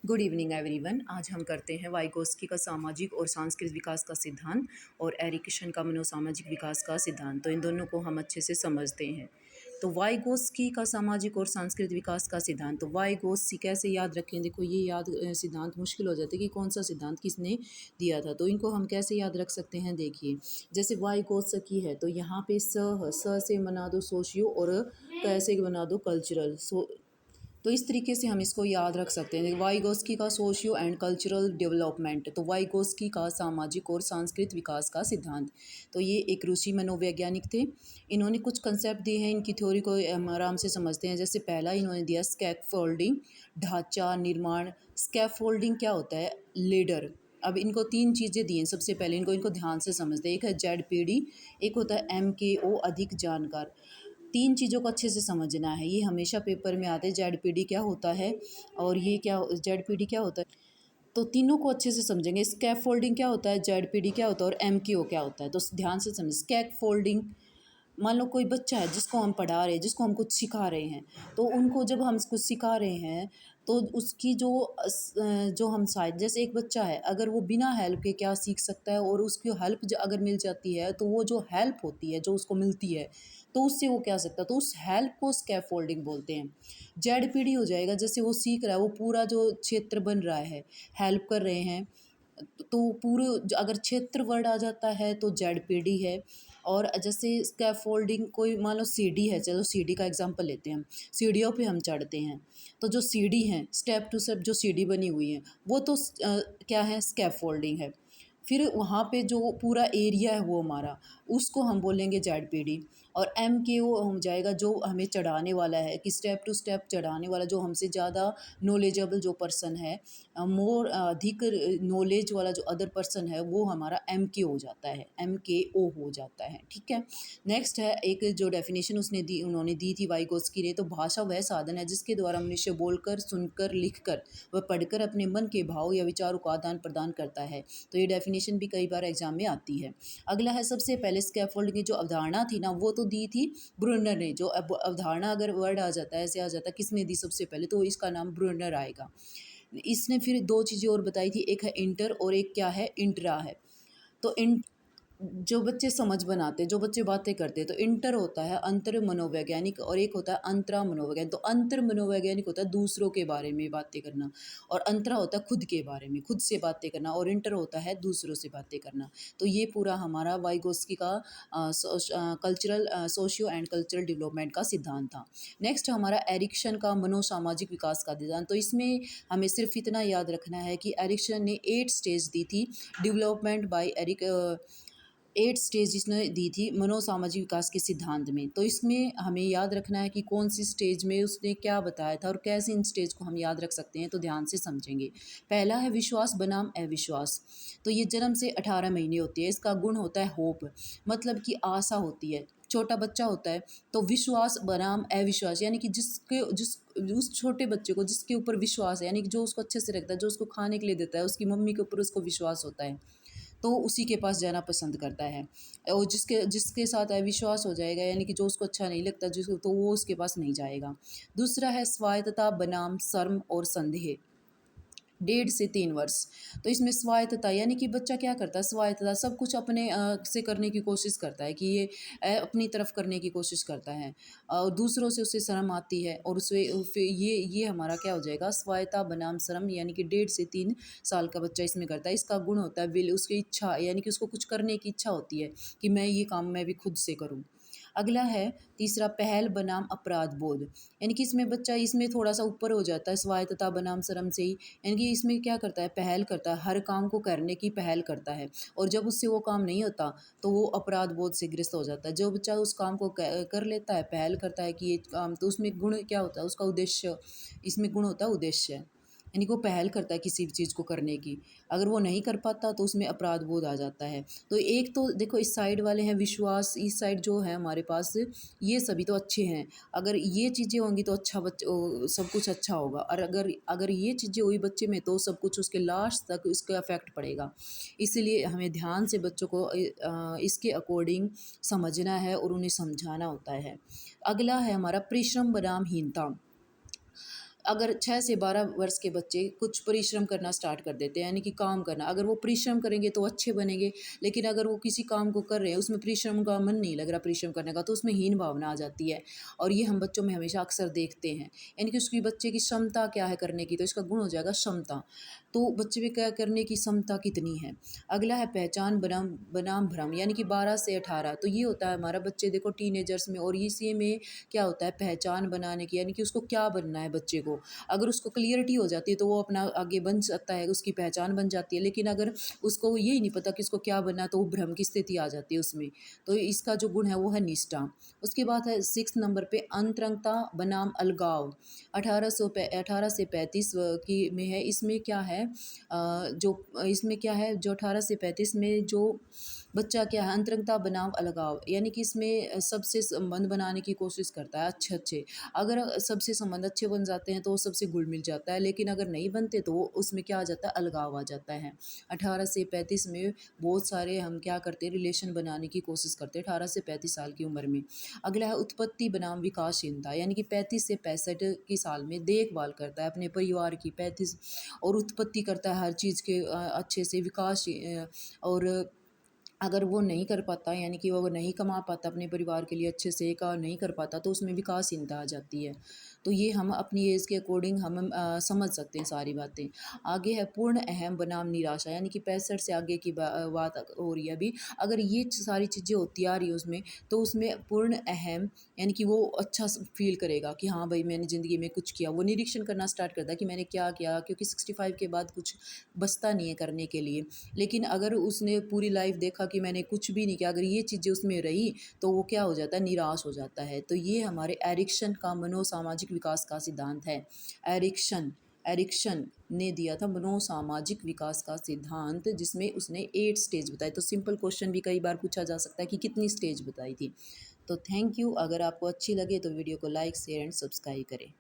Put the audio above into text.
Good evening everyone. आज हम करते हैं वाइगोस्की का सामाजिक और सांस्कृतिक विकास का सिद्धांत और एरिक्सन का मनोसामाजिक विकास का सिद्धांत। तो इन दोनों को हम अच्छे से समझते हैं। तो वाइगोस्की का सामाजिक और सांस्कृतिक विकास का सिद्धांत, तो वाइगोस्की कैसे याद रखें। देखो ये याद सिद्धांत मुश्किल हो जाता है कि कौन सा सिद्धांत किसने दिया था, तो इनको हम कैसे याद रख सकते हैं। देखिए जैसे वाइगोस्की है तो यहाँ पे स से बना दो सोशियो और कैसे बना दो कल्चरल। तो इस तरीके से हम इसको याद रख सकते हैं। वाइगोस्की का सोशियो एंड कल्चरल डेवलपमेंट, तो वाइगोस्की का सामाजिक और सांस्कृतिक विकास का सिद्धांत। तो ये एक रूसी मनोवैज्ञानिक थे। इन्होंने कुछ कंसेप्ट दिए हैं, इनकी थ्योरी को हम आराम से समझते हैं। जैसे पहला इन्होंने दिया स्कैफोल्डिंग, ढांचा निर्माण। स्कैफोल्डिंग क्या होता है? लेडर। अब इनको तीन चीज़ें दी हैं। सबसे पहले इनको ध्यान से समझते हैं। एक है जेड एक होता है MKO अधिक जानकार। तीन चीज़ों को अच्छे से समझना है, ये हमेशा पेपर में आते हैं। जेड क्या होता है और ये क्या जेड क्या होता है, तो तीनों को अच्छे से समझेंगे। स्कैफोल्डिंग क्या होता है, जेड क्या होता है और MKO क्या होता है। तो ध्यान से समझ। स्कैफोल्डिंग, मान लो कोई बच्चा है जिसको हम पढ़ा रहे हैं, जिसको हम कुछ सिखा रहे हैं, तो उनको जब हम कुछ सिखा रहे हैं तो उसकी जो हम शायद, जैसे एक बच्चा है अगर वो बिना हेल्प के क्या सीख सकता है, और उसकी हेल्प अगर मिल जाती है तो वो जो हेल्प होती है जो उसको मिलती है तो उससे वो क्या सकता है, तो उस हेल्प को स्कैफोल्डिंग बोलते हैं। जेड हो जाएगा, जैसे वो सीख रहा है, वो पूरा जो क्षेत्र बन रहा है, हेल्प कर रहे हैं, तो पूरे अगर क्षेत्र वर्ड आ जाता है तो जेड है। और जैसे स्कैफोल्डिंग, कोई मान लो सीढ़ी है, चलो सीढ़ी का एग्जांपल लेते हैं हम। सीढ़ियों पे हम चढ़ते हैं, तो जो सीढ़ी है स्टेप टू स्टेप जो सीढ़ी बनी हुई है वो तो क्या है, स्कैफोल्डिंग है। फिर वहाँ पे जो पूरा एरिया है वो हमारा, उसको हम बोलेंगे जेड। और MKO हो जाएगा जो हमें चढ़ाने वाला है, कि स्टेप टू स्टेप चढ़ाने वाला, जो हमसे ज़्यादा नॉलेजेबल जो पर्सन है, मोर अधिक नॉलेज वाला जो अदर पर्सन है, वो हमारा MK हो जाता है, MKO हो जाता है। ठीक है। नेक्स्ट है एक जो डेफिनेशन उन्होंने दी थी वाइगोस्की ने, तो भाषा वह साधन है जिसके द्वारा मनुष्य बोलकर, सुनकर, लिखकर व पढ़कर अपने मन के भाव या विचारों का आदान प्रदान करता है। तो ये डेफिनेशन भी कई बार एग्जाम में आती है। अगला है, सबसे पहले स्कैफोल्डिंग की जो अवधारणा थी ना, वो तो दी थी ब्रूनर ने। जो अवधारणा अगर वर्ड आ जाता है, ऐसे आ जाता है, किसने दी सबसे पहले, तो इसका नाम ब्रूनर आएगा। इसने फिर दो चीज़ें और बताई थी, एक है इंटर और एक क्या है, इंट्रा है। तो जो बच्चे समझ बनाते हैं, जो बच्चे बातें करते हैं, तो इंटर होता है अंतर मनोवैज्ञानिक और एक होता है अंतरा मनोवैज्ञानिक। तो अंतर मनोवैज्ञानिक होता है दूसरों के बारे में बातें करना, और अंतरा होता है खुद के बारे में, खुद से बातें करना, और इंटर होता है दूसरों से बातें करना। तो ये पूरा हमारा वाइगोस्की का cultural socio and cultural development का सिद्धांत था। नेक्स्ट हमारा एरिक्सन का मनोसामाजिक विकास का सिद्धांत। तो इसमें हमें सिर्फ इतना याद रखना है कि एरिक्सन ने 8 स्टेज दी थी डेवलपमेंट बाय एरिक, 8 स्टेज जिसने दी थी मनोसामाजिक विकास के सिद्धांत में। तो इसमें हमें याद रखना है कि कौन सी स्टेज में उसने क्या बताया था और कैसे इन स्टेज को हम याद रख सकते हैं, तो ध्यान से समझेंगे। पहला है विश्वास बनाम अविश्वास। तो ये जन्म से 18 महीने होती है। इसका गुण होता है होप, मतलब कि आशा होती है। छोटा बच्चा होता है तो विश्वास बनाम अविश्वास, यानी कि जिस उस छोटे बच्चे को जिसके ऊपर विश्वास है, यानी कि जो उसको अच्छे से रखता है, जो उसको खाने के लिए देता है, उसकी मम्मी के ऊपर उसको विश्वास होता है, तो उसी के पास जाना पसंद करता है। और जिसके जिसके साथ अविश्वास हो जाएगा, यानी कि जो उसको अच्छा नहीं लगता जिसको, तो वो उसके पास नहीं जाएगा। दूसरा है स्वायत्तता बनाम शर्म और संदेह, 1.5 से 3 वर्ष। तो इसमें स्वायत्तता, यानी कि बच्चा क्या करता है, स्वायत्तता, सब कुछ अपने से करने की कोशिश करता है, कि ये अपनी तरफ करने की कोशिश करता है, और दूसरों से उसे शर्म आती है, और उसे फिर ये हमारा क्या हो जाएगा, स्वायत्तता बनाम शर्म, यानी कि 1.5 से 3 साल का बच्चा इसमें करता है। इसका गुण होता है विल, उसकी इच्छा, यानी कि उसको कुछ करने की इच्छा होती है कि मैं ये काम मैं भी खुद से करूँ। अगला है तीसरा, पहल बनाम अपराध बोध, यानी कि इसमें बच्चा इसमें थोड़ा सा ऊपर हो जाता है स्वायत्तता बनाम शर्म से ही, यानी कि इसमें क्या करता है, पहल करता है, हर काम को करने की पहल करता है, और जब उससे वो काम नहीं होता तो वो अपराध बोध से ग्रस्त हो जाता है। जो बच्चा उस काम को कर लेता है, पहल करता है कि ये काम, तो उसमें गुण क्या होता है, उसका उद्देश्य, इसमें गुण होता है उद्देश्य, यानी कि वो पहल करता है किसी भी चीज़ को करने की। अगर वो नहीं कर पाता तो उसमें अपराध बोध आ जाता है। तो एक तो देखो इस साइड वाले हैं विश्वास, इस साइड जो है हमारे पास, ये सभी तो अच्छे हैं। अगर ये चीज़ें होंगी तो सब कुछ अच्छा होगा, और अगर अगर ये चीज़ें हुई बच्चे में तो सब कुछ उसके लास्ट तक उसका इफेक्ट पड़ेगा। इसलिए हमें ध्यान से बच्चों को इसके अकॉर्डिंग समझना है और उन्हें समझाना होता है। अगला है हमारा परिश्रम बनाम हीनता। अगर 6 से 12 वर्ष के बच्चे कुछ परिश्रम करना स्टार्ट कर देते हैं, यानी कि काम करना, अगर वो परिश्रम करेंगे तो अच्छे बनेंगे। लेकिन अगर वो किसी काम को कर रहे हैं, उसमें परिश्रम का मन नहीं लग रहा परिश्रम करने का, तो उसमें हीन भावना आ जाती है। और ये हम बच्चों में हमेशा अक्सर देखते हैं। यानी कि उसकी बच्चे की क्षमता क्या है करने की, तो इसका गुण हो जाएगा क्षमता। तो बच्चे में क्या करने की क्षमता कितनी है। अगला है पहचान बनाम बनाम भ्रम, यानी कि 12 से 18। तो ये होता है हमारा बच्चे देखो टीनेजर्स में, और इसी में क्या होता है पहचान बनाने की, यानी कि उसको क्या बनना है बच्चे को। अगर उसको क्लियरिटी हो जाती है तो वो अपना आगे बन सकता है, उसकी पहचान बन जाती है। लेकिन अगर उसको यही नहीं पता कि उसको क्या बनना है, तो वो भ्रम की स्थिति आ जाती है उसमें। तो इसका जो गुण है वो है निष्ठा। उसके बाद है 6 नंबर पे अंतरंगता बनाम अलगाव। 18 से 35 की में है। इसमें क्या है जो इसमें क्या है जो 18 से 35 में जो बच्चा क्या है अंतरंगता बनाम अलगाव, यानी कि इसमें सबसे संबंध बनाने की कोशिश करता है अच्छे अच्छे। अगर सबसे संबंध अच्छे बन जाते हैं तो वो सबसे घुल मिल जाता है, लेकिन अगर नहीं बनते तो उसमें क्या आ जाता है अलगाव आ जाता है। 18 से 35 में बहुत सारे हम क्या करते हैं रिलेशन बनाने की कोशिश करते हैं 18 से 35 साल की उम्र में। अगला है उत्पत्ति बनाम विकासशीलता, यानी कि 35 से 65 की साल में देखभाल करता है अपने परिवार की 35, और उत्पत्ति करता है हर चीज़ के अच्छे से विकास और अगर वो नहीं कर पाता, यानी कि वो नहीं कमा पाता अपने परिवार के लिए अच्छे से का नहीं कर पाता, तो उसमें विकासहीनता आ जाती है। तो ये हम अपनी एज के अकॉर्डिंग हम समझ सकते हैं सारी बातें। आगे है पूर्ण अहम बनाम निराशा, यानी कि 65 से आगे की बात हो रही है अभी। अगर ये सारी चीज़ें होती आ रही है उसमें, तो उसमें पूर्ण अहम, यानी कि वो अच्छा फील करेगा कि हाँ भाई मैंने ज़िंदगी में कुछ किया। वो निरीक्षण करना स्टार्ट करता है कि मैंने क्या किया, क्योंकि 65 के बाद कुछ बचता नहीं है करने के लिए। लेकिन अगर उसने पूरी लाइफ देखा कि मैंने कुछ भी नहीं किया, अगर ये चीज़ें उसमें रही, तो वो क्या हो जाता है निराश हो जाता है। तो ये हमारे एरिक्सन का मनोसामाजिक विकास का सिद्धांत है। एरिक्सन एरिक्सन ने दिया था मनोसामाजिक विकास का सिद्धांत, जिसमें उसने 8 स्टेज बताए। तो सिंपल क्वेश्चन भी कई बार पूछा जा सकता है कि कितनी स्टेज बताई थी। तो थैंक यू। अगर आपको अच्छी लगे तो वीडियो को लाइक शेयर एंड सब्सक्राइब करें।